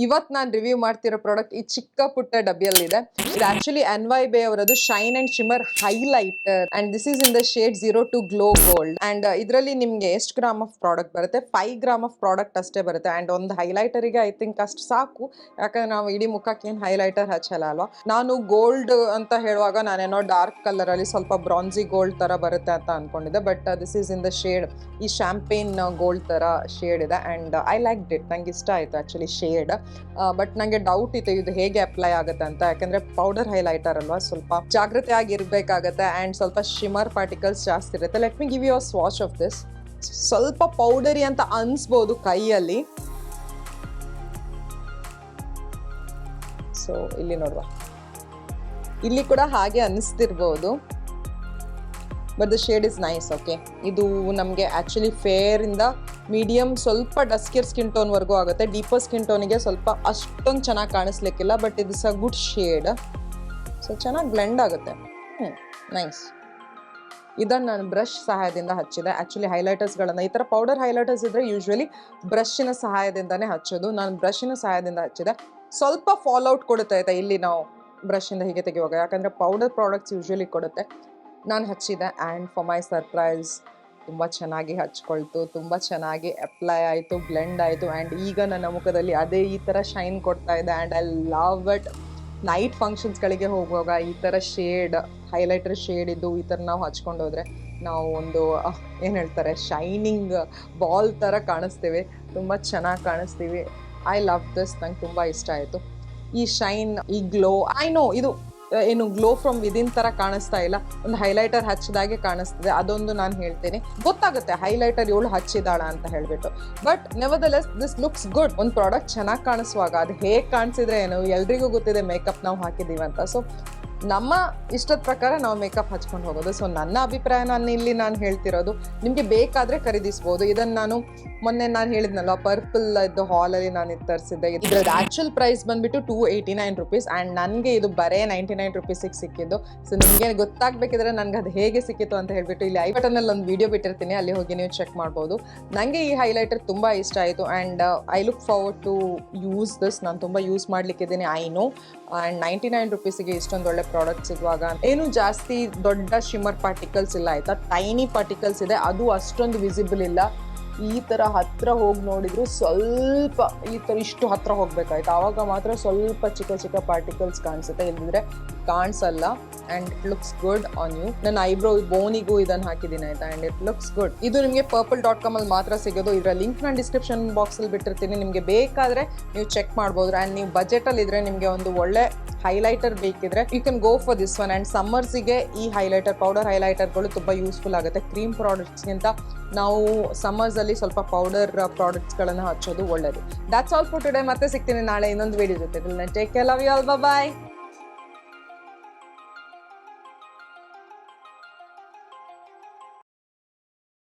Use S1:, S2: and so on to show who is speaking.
S1: ಇವತ್ತು ನಾನು ರಿವ್ಯೂ ಮಾಡ್ತಿರೋ ಪ್ರಾಡಕ್ಟ್ ಈ ಚಿಕ್ಕ ಪುಟ್ಟ ಡಬ್ಬಿಯಲ್ಲಿದೆ. ಇದು ಆಕ್ಚುಲಿ NYBay ಅವರದು shine and shimmer highlighter and this is in the shade 02 glow gold. And ಇದರಲ್ಲಿ ನಿಮ್ಗೆ ಎಷ್ಟು ಗ್ರಾಮ್ ಆಫ್ ಪ್ರಾಡಕ್ಟ್ ಬರುತ್ತೆ? 5 ಗ್ರಾಮ್ ಆಫ್ ಪ್ರಾಡಕ್ಟ್ ಅಷ್ಟೇ ಬರುತ್ತೆ. ಅಂಡ್ ಒಂದು ಹೈಲೈಟರಿಗೆ ಐ ಥಿಂಕ್ ಅಷ್ಟು ಸಾಕು, ಯಾಕಂದ್ರೆ ನಾವು ಇಡೀ ಮುಖಕ್ಕೆ ಏನು ಹೈಲೈಟರ್ ಹಚ್ಚಲ್ಲ ಅಲ್ವಾ. ನಾನು ಗೋಲ್ಡ್ ಅಂತ ಹೇಳುವಾಗ ನಾನೇನೋ ಡಾರ್ಕ್ ಕಲರ್ ಅಲ್ಲಿ ಸ್ವಲ್ಪ ಬ್ರಾನ್ಸಿ ಗೋಲ್ಡ್ ತರ ಬರುತ್ತೆ ಅಂತ ಅನ್ಕೊಂಡಿದ್ದೆ, but this is in the shade ಈ ಶಾಂಪೇನ್ ಗೋಲ್ಡ್ ತರ ಶೇಡ್ ಇದೆ. ಅಂಡ್ ಐ ಲೈಕ್ ಇಟ್, ನಂಗೆ ಇಷ್ಟ ಆಯ್ತು ಆಕ್ಚುಲಿ ಶೇಡ್. ಬಟ್ ನಂಗೆ ಡೌಟ್ ಇತ್ತು ಇದು ಹೇಗೆ ಅಪ್ಲೈ ಆಗುತ್ತೆ ಅಂತ, ಯಾಕಂದ್ರೆ ಪೌಡರ್ ಹೈಲೈಟರ್ ಅಲ್ವಾ, ಸ್ವಲ್ಪ ಜಾಗೃತಿ ಆಗಿರ್ಬೇಕಾಗತ್ತೆ ಅಂಡ್ ಸ್ವಲ್ಪ ಶಿಮರ್ ಪಾರ್ಟಿಕಲ್ಸ್ ಜಾಸ್ತಿ ಇರುತ್ತೆ. Let me give you a swatch of this. ಸ್ವಲ್ಪ ಪೌಡರಿ ಅಂತ ಅನ್ಸ್ಬೋದು ಕೈಯಲ್ಲಿ. ಸೊ ಇಲ್ಲಿ ನೋಡುವ, ಇಲ್ಲಿ ಕೂಡ ಹಾಗೆ ಅನಿಸ್ತಿರ್ಬೋದು, but the shade is nice. Okay, ಇದು ನಮಗೆ ಆ್ಯಕ್ಚುಲಿ ಫೇರ್ ಇಂದ ಮೀಡಿಯಮ್ ಸ್ವಲ್ಪ ಡಸ್ಕಿಯರ್ ಸ್ಕಿನ್ ಟೋನ್ ವರೆಗೂ ಆಗುತ್ತೆ. ಡೀಪರ್ ಸ್ಕಿನ್ ಟೋನಿಗೆ ಸ್ವಲ್ಪ ಅಷ್ಟೊಂದು ಚೆನ್ನಾಗಿ ಕಾಣಿಸ್ಲಿಕ್ಕಿಲ್ಲ, ಬಟ್ ಇದು ಸ ಗುಡ್ ಶೇಡ್. ಸೊ ಚೆನ್ನಾಗಿ ಬ್ಲೆಂಡ್ ಆಗುತ್ತೆ. ನೈಸ್. ಇದನ್ನು ನಾನು ಬ್ರಷ್ ಸಹಾಯದಿಂದ ಹಚ್ಚಿದೆ. ಆ್ಯಕ್ಚುಲಿ ಹೈಲೈಟರ್ಸ್ಗಳನ್ನು, ಈ ಥರ ಪೌಡರ್ ಹೈಲೈಟರ್ಸ್ ಇದ್ದರೆ ಯೂಶ್ವಲಿ ಬ್ರಷ್ನ ಸಹಾಯದಿಂದನೇ ಹಚ್ಚೋದು. ನಾನು ಬ್ರಷ್ನ ಸಹಾಯದಿಂದ ಹಚ್ಚಿದೆ. ಸ್ವಲ್ಪ ಫಾಲ್ಔಟ್ ಕೊಡುತ್ತೆ ಆಯಿತಾ ಇಲ್ಲಿ ನಾವು ಬ್ರಷಿಂದ ಹೀಗೆ ತೆಗೆಯುವಾಗ, ಯಾಕಂದರೆ ಪೌಡರ್ ಪ್ರಾಡಕ್ಟ್ಸ್ ಯೂಶ್ವಲಿ ಕೊಡುತ್ತೆ. ನಾನು ಹಚ್ಚಿದೆ ಆ್ಯಂಡ್ ಫಾರ್ ಮೈ ಸರ್ಪ್ರೈಸ್ ತುಂಬ ಚೆನ್ನಾಗಿ ಹಚ್ಕೊಳ್ತು, ತುಂಬ ಚೆನ್ನಾಗಿ ಅಪ್ಲೈ ಆಯಿತು, ಬ್ಲೆಂಡ್ ಆಯಿತು. ಆ್ಯಂಡ್ ಈಗ ನನ್ನ ಮುಖದಲ್ಲಿ ಅದೇ ಈ ಥರ ಶೈನ್ ಕೊಡ್ತಾ ಇದೆ. And I love it. Night ಫಂಕ್ಷನ್ಸ್ಗಳಿಗೆ ಹೋಗುವಾಗ ಈ ಥರ ಶೇಡ್, ಹೈಲೈಟರ್ ಶೇಡ್ ಇದ್ದು ಈ ಥರ ನಾವು ಹಚ್ಕೊಂಡು ಹೋದರೆ ನಾವು ಒಂದು ಏನು ಹೇಳ್ತಾರೆ, ಶೈನಿಂಗ್ ಬಾಲ್ ಥರ ಕಾಣಿಸ್ತೀವಿ, ತುಂಬ ಚೆನ್ನಾಗಿ ಕಾಣಿಸ್ತೀವಿ. I love this. ನಂಗೆ ತುಂಬ ಇಷ್ಟ ಆಯಿತು ಈ ಶೈನ್, ಈ ಗ್ಲೋ. ಐ ನೋ ಇದು ಏನು ಗ್ಲೋ ಫ್ರಮ್ ವಿದಿನ್ ಥರ ಕಾಣಿಸ್ತಾ ಇಲ್ಲ, ಒಂದು ಹೈಲೈಟರ್ ಹಚ್ಚಿದಾಗೆ ಕಾಣಿಸ್ತಿದೆ. ಅದೊಂದು ನಾನು ಹೇಳ್ತೀನಿ, ಗೊತ್ತಾಗುತ್ತೆ ಹೈಲೈಟರ್ ಇವಳು ಹಚ್ಚಿದಾಳ ಅಂತ ಹೇಳಿಬಿಟ್ಟು. But nevertheless this looks good. ಒಂದು ಪ್ರಾಡಕ್ಟ್ ಚೆನ್ನಾಗಿ ಕಾಣಿಸುವಾಗ ಅದು ಹೇಗೆ ಕಾಣಿಸಿದ್ರೆ ಏನು, ಎಲ್ರಿಗೂ ಗೊತ್ತಿದೆ ಮೇಕಪ್ ನಾವು ಹಾಕಿದ್ದೀವಿ ಅಂತ. ಸೊ ನಮ್ಮ ಇಷ್ಟದ ಪ್ರಕಾರ ನಾವು ಮೇಕಪ್ ಹಚ್ಕೊಂಡು ಹೋಗೋದು. ಸೊ ನನ್ನ ಅಭಿಪ್ರಾಯ ನಾನು ಹೇಳ್ತಿರೋದು, ನಿಮಗೆ ಬೇಕಾದರೆ ಖರೀದಿಸ್ಬೋದು. ಇದನ್ನು ನಾನು ಮೊನ್ನೆ ನಾನು ಹೇಳಿದ್ನಲ್ವ, ಪರ್ಪಲ್ ಇದ್ದು ಹಾಲಲ್ಲಿ ನಾನು ಇದು ತರಿಸಿದ್ದೆ. ಇದ್ರದ್ದು ಆ್ಯಕ್ಚುಲ್ ಪ್ರೈಸ್ ಬಂದುಬಿಟ್ಟು 289 ರುಪೀಸ್ ಆ್ಯಂಡ್ ನನಗೆ ಇದು ಬರೇ 99 ರುಪೀಸಿಗೆ ಸಿಕ್ಕಿದ್ದು. ಸೊ ನಿಮಗೆ ಗೊತ್ತಾಗಬೇಕಿದ್ರೆ ನನಗೆ ಅದು ಹೇಗೆ ಸಿಕ್ಕಿತ್ತು ಅಂತ ಹೇಳಿಬಿಟ್ಟು ಇಲ್ಲಿ ಐ ಬಟನಲ್ಲಿ ಒಂದು ವೀಡಿಯೋ ಬಿಟ್ಟಿರ್ತೀನಿ, ಅಲ್ಲಿ ಹೋಗಿ ನೀವು ಚೆಕ್ ಮಾಡ್ಬೋದು. ನನಗೆ ಈ ಹೈಲೈಟರ್ ತುಂಬ ಇಷ್ಟ ಆಯಿತು and I look forward to use this. ನಾನು ತುಂಬ ಯೂಸ್ ಮಾಡಲಿಕ್ಕಿದ್ದೀನಿ, ಐ ನೋ. ಆ್ಯಂಡ್ 99 ರುಪೀಸಿಗೆ ಇಷ್ಟೊಂದು ಒಳ್ಳೆ ಪ್ರಾಡಕ್ಟ್ ಸಿಗುವಾಗ ಏನು ಜಾಸ್ತಿ ದೊಡ್ಡ ಶಿಮರ್ ಪಾರ್ಟಿಕಲ್ಸ್ ಇಲ್ಲ ಆಯಿತಾ, ಟೈನಿ ಪಾರ್ಟಿಕಲ್ಸ್ ಇದೆ, ಅದು ಅಷ್ಟೊಂದು ವಿಸಿಬಲ್ ಇಲ್ಲ. ಈ ಥರ ಹತ್ತಿರ ಹೋಗಿ ನೋಡಿದ್ರು ಸ್ವಲ್ಪ ಈ ಥರ ಇಷ್ಟು ಹತ್ತಿರ ಹೋಗ್ಬೇಕಾಯ್ತು, ಆವಾಗ ಮಾತ್ರ ಸ್ವಲ್ಪ ಚಿಕ್ಕ ಚಿಕ್ಕ ಪಾರ್ಟಿಕಲ್ಸ್ ಕಾಣಿಸುತ್ತೆ, ಇಲ್ಲದಿದ್ರೆ ಕಾಣಿಸಲ್ಲ. And it looks good on you. ನನ್ನ ಐಬ್ರೋ ಬೋನಿಗೂ ಇದನ್ನು ಹಾಕಿದ್ದೀನಿ ಆಯಿತಾ, ಆ್ಯಂಡ್ ಇಟ್ ಲುಕ್ಸ್ ಗುಡ್. ಇದು ನಿಮಗೆ purple.com ಅಲ್ಲಿ ಮಾತ್ರ ಸಿಗೋದು. ಇದರ ಲಿಂಕ್ ನಾನು ಡಿಸ್ಕ್ರಿಪ್ಷನ್ ಬಾಕ್ಸಲ್ಲಿ ಬಿಟ್ಟಿರ್ತೀನಿ, ನಿಮಗೆ ಬೇಕಾದರೆ ನೀವು ಚೆಕ್ ಮಾಡ್ಬೋದು. ಆ್ಯಂಡ್ ನೀವು ಬಜೆಟಲ್ಲಿ ಇದ್ದರೆ, ನಿಮಗೆ ಒಂದು ಒಳ್ಳೆ ಹೈಲೈಟರ್ ಬೇಕಿದ್ರೆ you can go for this one. And ಸಮ್ಮರ್ಸಿಗೆ ಈ ಹೈಲೈಟರ್, ಪೌಡರ್ ಹೈಲೈಟರ್ಗಳು ತುಂಬ ಯೂಸ್ಫುಲ್ ಆಗುತ್ತೆ. ಕ್ರೀಮ್ ಪ್ರಾಡಕ್ಟ್ಸ್ಗಿಂತ ನಾವು ಸಮ್ಮರ್ಸಲ್ಲಿ ಸ್ವಲ್ಪ ಪೌಡರ್ ಪ್ರಾಡಕ್ಟ್ಸ್ಗಳನ್ನು ಹಚ್ಚೋದು ಒಳ್ಳೆಯದು. That's all for today. ಮತ್ತೆ ಸಿಗ್ತೀನಿ ನಾಳೆ ಇನ್ನೊಂದು ವಿಡಿಯೋ ಜೊತೆ. Take care, love you all, bye.